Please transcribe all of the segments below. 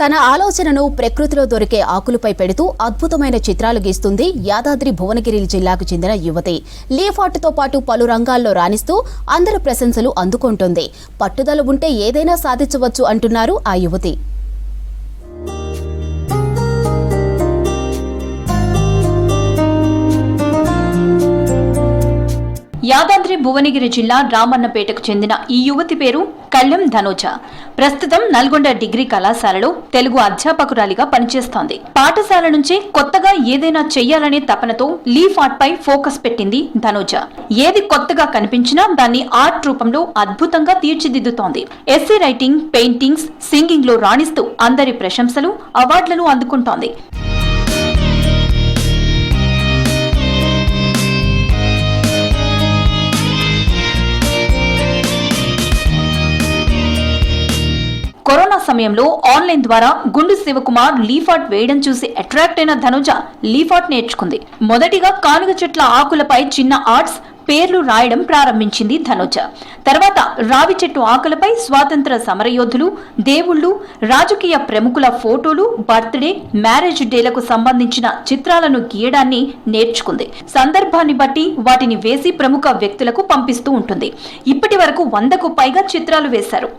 తన ఆలోచనను ప్రకృతిలో దొరికే ఆకులపై పెడుతూ అద్భుతమైన చిత్రాలు గీస్తుంది యాదాద్రి భువనగిరి జిల్లాకు చెందిన యువతి. లీఫ్ ఆర్ట్తో పాటు పలు రంగాల్లో రాణిస్తూ అందరి ప్రశంసలు అందుకుంటుంది. పట్టుదల ఉంటే ఏదైనా సాధించవచ్చు అంటున్నారు ఆ యువతి. యాదాద్రి భువనగిరి జిల్లా రామన్నపేటకు చెందిన ఈ యువతి పేరు కళ్యం ధనోజ. ప్రస్తుతం నల్గొండ డిగ్రీ కళాశాలలో తెలుగు అధ్యాపకురాలిగా పనిచేస్తోంది. పాఠశాల నుంచి కొత్తగా ఏదైనా చెయ్యాలనే తపనతో లీఫ్ ఆర్ట్ పై ఫోకస్ పెట్టింది ధనోజ. ఏది కొత్తగా కనిపించినా దాన్ని ఆర్ట్ రూపంలో అద్భుతంగా తీర్చిదిద్దుతోంది. ఎస్సే రైటింగ్, పెయింటింగ్స్, సింగింగ్ లో రాణిస్తూ అందరి ప్రశంసలు, అవార్డులను అందుకుంటోంది. కరోనా సమయంలో ఆన్లైన్ ద్వారా గుండు శివకుమార్ లీఫ్ ఆర్ట్ వేయడం చూసి అట్రాక్ట్ అయిన ధనుజ లీఫ్ ఆర్ట్ నేర్చుకుంది. మొదటిగా కానుగ చెట్ల ఆకులపై చిన్న ఆర్ట్స్, పేర్లు రాయడం ప్రారంభించింది ధనుజ. తర్వాత రావి చెట్టు ఆకులపై స్వాతంత్ర సమరయోధులు, దేవుళ్లు, రాజకీయ ప్రముఖుల ఫోటోలు, బర్త్డే, మ్యారేజ్ డేలకు సంబంధించిన చిత్రాలను గీయడాన్ని నేర్చుకుంది. సందర్భాన్ని బట్టి వాటిని వేసి ప్రముఖ వ్యక్తులకు పంపిస్తూ ఉంటుంది. ఇప్పటి వరకు 100కు పైగా చిత్రాలు వేశారు.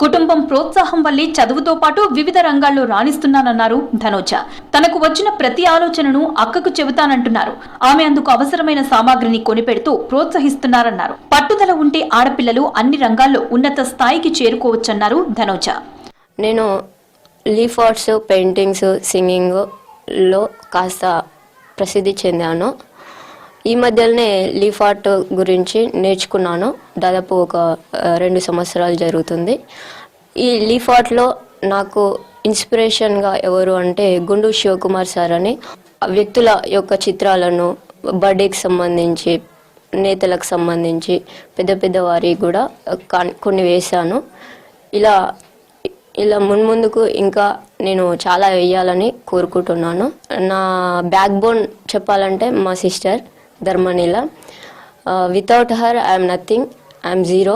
కుటుంబం ప్రోత్సాహం వల్లే చదువుతో పాటు వివిధ రంగాల్లో రాణిస్తున్నానన్నారు ధనోజ. తనకు వచ్చిన ప్రతి ఆలోచనను అక్కకు చెబుతానంటున్నారు. ఆమె అందుకు అవసరమైన సామాగ్రిని కొనిపెడుతూ ప్రోత్సహిస్తున్నారన్నారు. పట్టుదల ఉంటే ఆడపిల్లలు అన్ని రంగాల్లో ఉన్నత స్థాయికి చేరుకోవచ్చన్నారు ధనోజ. నేను లీఫ్ ఆర్ట్స్, పెయింటింగ్స్, సింగింగ్ లో కాస్త ప్రసిద్ధి చెందాను. ఈ మధ్యలోనే లీఫ్ ఆర్ట్ గురించి నేర్చుకున్నాను. దాదాపు ఒక 2 సంవత్సరాలు జరుగుతుంది. ఈ లీఫ్ ఆర్ట్లో నాకు ఇన్స్పిరేషన్గా ఎవరు అంటే గుండు శివకుమార్ సార్ అని వ్యక్తుల యొక్క చిత్రాలను బర్త్డేకి సంబంధించి, నేతలకు సంబంధించి, పెద్ద పెద్ద వారికి కూడా కొన్ని వేశాను. ఇలా మున్ముందుకు ఇంకా నేను చాలా వేయాలని కోరుకుంటున్నాను. నా బ్యాక్ బోన్ చెప్పాలంటే మా sister Dharmanila. Without her I'm nothing, I'm zero.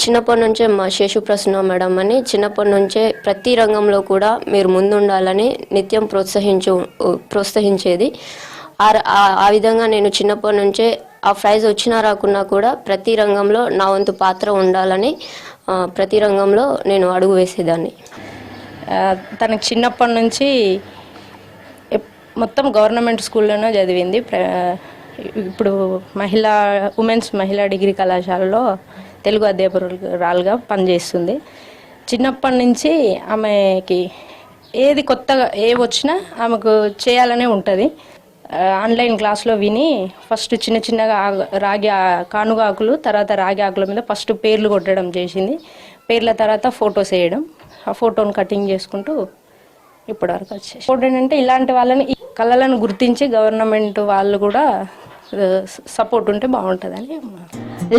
చిన్నప్పటి నుంచే మా శేషుప్రసన్న మేడం అని చిన్నప్పటి నుంచే ప్రతి రంగంలో కూడా మీరు ముందుండాలని నిత్యం ప్రోత్సహించేది. ఆ విధంగా నేను చిన్నప్పటి నుంచే ఆ ప్రైజ్ వచ్చినా రాకున్నా కూడా ప్రతి రంగంలో నా వంతు పాత్ర ఉండాలని ప్రతి రంగంలో నేను అడుగు వేసేదాన్ని. తనకు చిన్నప్పటి నుంచి మొత్తం గవర్నమెంట్ స్కూల్లోనే చదివింది. ఇప్పుడు ఉమెన్స్ మహిళా డిగ్రీ కళాశాలలో తెలుగు అధ్యాపకురాలుగా పనిచేస్తుంది. చిన్నప్పటి నుంచి ఆమెకి ఏది కొత్తగా వచ్చినా ఆమెకు చేయాలనే ఉంటుంది. ఆన్లైన్ క్లాస్లో విని ఫస్ట్ చిన్నగా కానుగ ఆకులు, తర్వాత రాగి ఆకుల మీద ఫస్ట్ పేర్లు కొట్టడం చేసింది. పేర్ల తర్వాత ఫొటోస్ వేయడం, ఆ ఫోటోను కటింగ్ చేసుకుంటూ ఇప్పటి వరకు వచ్చేసి. ఏంటంటే ఇలాంటి వాళ్ళని, ఈ కళలను గుర్తించి గవర్నమెంట్ వాళ్ళు కూడా సపోర్ట్ ఉంటే బాగుంటుందని.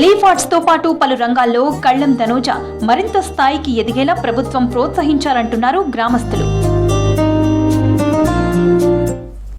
లీఫ్ ఆర్ట్స్ తో పాటు పలు రంగాల్లో కళ్యం ధనోజ మరింత స్థాయికి ఎదిగేలా ప్రభుత్వం ప్రోత్సహించాలంటున్నారు గ్రామస్తులు.